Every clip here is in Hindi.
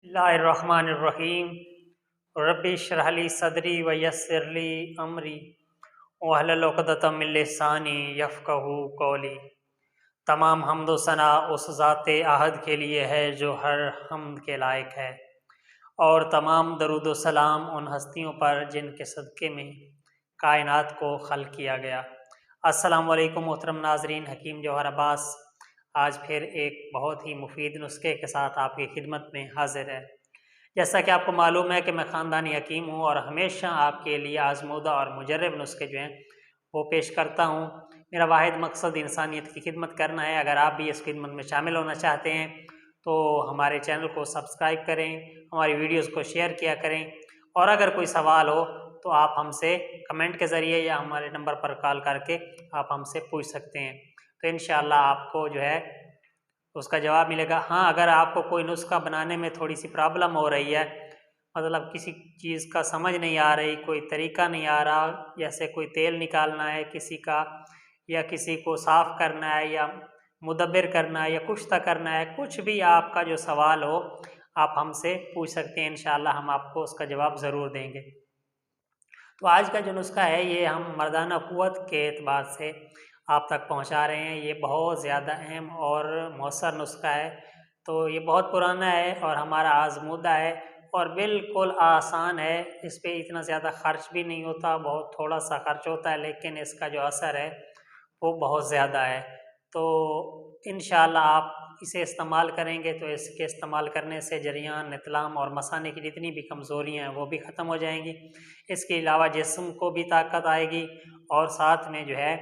बिस्मिल्लाहिर्रहमानिर्रहीम। रब्बि इश्रह ली सदरी व यस्सिर ली अमरी वहलुल उक़दतम मिन लिसानी यफ़क़हू क़ौली। तमाम हम्द व सना उस ज़ात अहद के लिए है जो हर हम्द के लायक है, और तमाम दरूद व सलाम उन हस्तियों पर जिनके सदक़े में कायनात को खल्क़ किया गया। अस्सलामु अलैकुम मोहतरम नाज़रीन, हकीम जौहर अब्बास आज फिर एक बहुत ही मुफीद नुस्खे के साथ आपकी खिदमत में हाजिर है। जैसा कि आपको मालूम है कि मैं ख़ानदानी हकीम हूँ और हमेशा आपके लिए आज़मूदा और मुजर्रब नुस्खे जो हैं वो पेश करता हूँ। मेरा वाहिद मकसद इंसानियत की खिदमत करना है। अगर आप भी इस खिदमत में शामिल होना चाहते हैं तो हमारे चैनल को सब्सक्राइब करें, हमारी वीडियोज़ को शेयर किया करें, और अगर कोई सवाल हो तो आप हमसे कमेंट के ज़रिए या हमारे नंबर पर कॉल करके आप हमसे पूछ सकते हैं। तो इंशाअल्लाह आपको जो है उसका जवाब मिलेगा। हाँ, अगर आपको कोई नुस्खा बनाने में थोड़ी सी प्रॉब्लम हो रही है, मतलब किसी चीज़ का समझ नहीं आ रही, कोई तरीका नहीं आ रहा, जैसे कोई तेल निकालना है किसी का, या किसी को साफ़ करना है, या मुदब्बिर करना है, या कुश्ता करना है, कुछ भी आपका जो सवाल हो आप हमसे पूछ सकते हैं। इंशाअल्लाह हम आपको उसका जवाब ज़रूर देंगे। तो आज का जो नुस्खा है ये हम मर्दाना क़ुव्वत के एतबार से आप तक पहुंचा रहे हैं। ये बहुत ज़्यादा अहम और मौसर नुस्खा है। तो ये बहुत पुराना है और हमारा आज़मूदा है और बिल्कुल आसान है। इस पे इतना ज़्यादा ख़र्च भी नहीं होता, बहुत थोड़ा सा ख़र्च होता है, लेकिन इसका जो असर है वो बहुत ज़्यादा है। तो इंशाअल्लाह आप इसे इस्तेमाल करेंगे तो इसके इस्तेमाल करने से जरियान, इत्लाम और मसाने की जितनी भी कमज़ोरियाँ हैं वो भी ख़त्म हो जाएंगी। इसके अलावा जिस्म को भी ताकत आएगी और साथ में जो है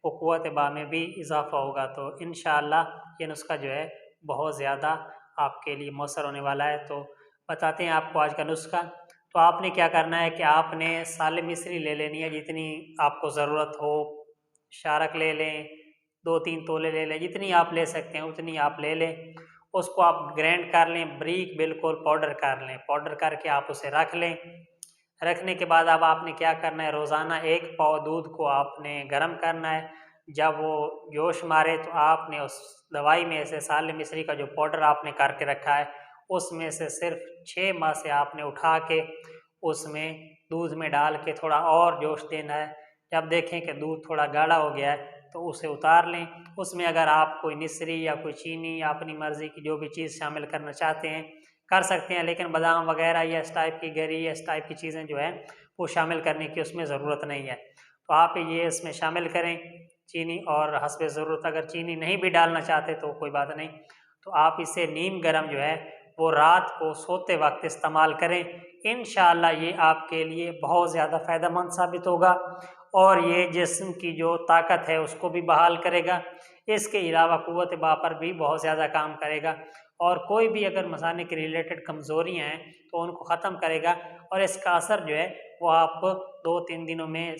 वो क़ुव्वत बा में भी इजाफ़ा होगा। तो इंशाअल्लाह ये नुस्खा जो है बहुत ज़्यादा आपके लिए मौसर होने वाला है। तो बताते हैं आपको आज का नुस्खा। तो आपने क्या करना है कि आपने साले मिस्री ले लेनी है जितनी आपको ज़रूरत हो। शारक ले लें, 2-3 तोले ले लें, जितनी आप ले सकते हैं उतनी आप ले लें। उसको आप ग्राइंड कर लें, बारीक बिल्कुल पाउडर कर लें। पाउडर करके आप उसे रख लें। रखने के बाद अब आपने क्या करना है, रोज़ाना 1 पाव दूध को आपने गर्म करना है। जब वो जोश मारे तो आपने उस दवाई में से साले मिस्री का जो पाउडर आपने करके रखा है उसमें से सिर्फ 6 माह से आपने उठा के उसमें दूध में डाल के थोड़ा और जोश देना है। जब देखें कि दूध थोड़ा गाढ़ा हो गया है तो उसे उतार लें। उसमें अगर आप कोई मिश्री या कोई चीनी या अपनी मर्ज़ी की जो भी चीज़ शामिल करना चाहते हैं कर सकते हैं, लेकिन बादाम वगैरह या इस टाइप की गरी या इस टाइप की चीज़ें जो है वो शामिल करने की उसमें ज़रूरत नहीं है। तो आप ये इसमें शामिल करें चीनी, और हस्बे ज़रूरत अगर चीनी नहीं भी डालना चाहते तो कोई बात नहीं। तो आप इसे नीम गर्म जो है वो रात को सोते वक्त इस्तेमाल करें। इंशाअल्लाह ये आपके लिए बहुत ज़्यादा फ़ायदेमंद साबित होगा और ये जिस्म की जो ताकत है उसको भी बहाल करेगा। इसके अलावा क़ुव्वत बा पर भी बहुत ज़्यादा काम करेगा और कोई भी अगर मसाने के रिलेटेड कमज़ोरियाँ हैं तो उनको ख़त्म करेगा। और इसका असर जो है वो आप 2-3 दिनों में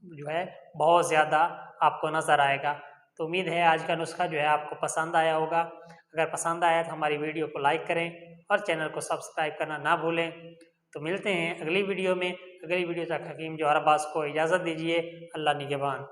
जो है बहुत ज़्यादा आपको नज़र आएगा। तो उम्मीद है आज का नुस्खा जो है आपको पसंद आया होगा। अगर पसंद आया तो हमारी वीडियो को लाइक करें और चैनल को सब्सक्राइब करना ना भूलें। तो मिलते हैं अगली वीडियो में। अगली वीडियो तक हकीम जौहर अब्बास को इजाज़त दीजिए। अल्लाह निगहबान।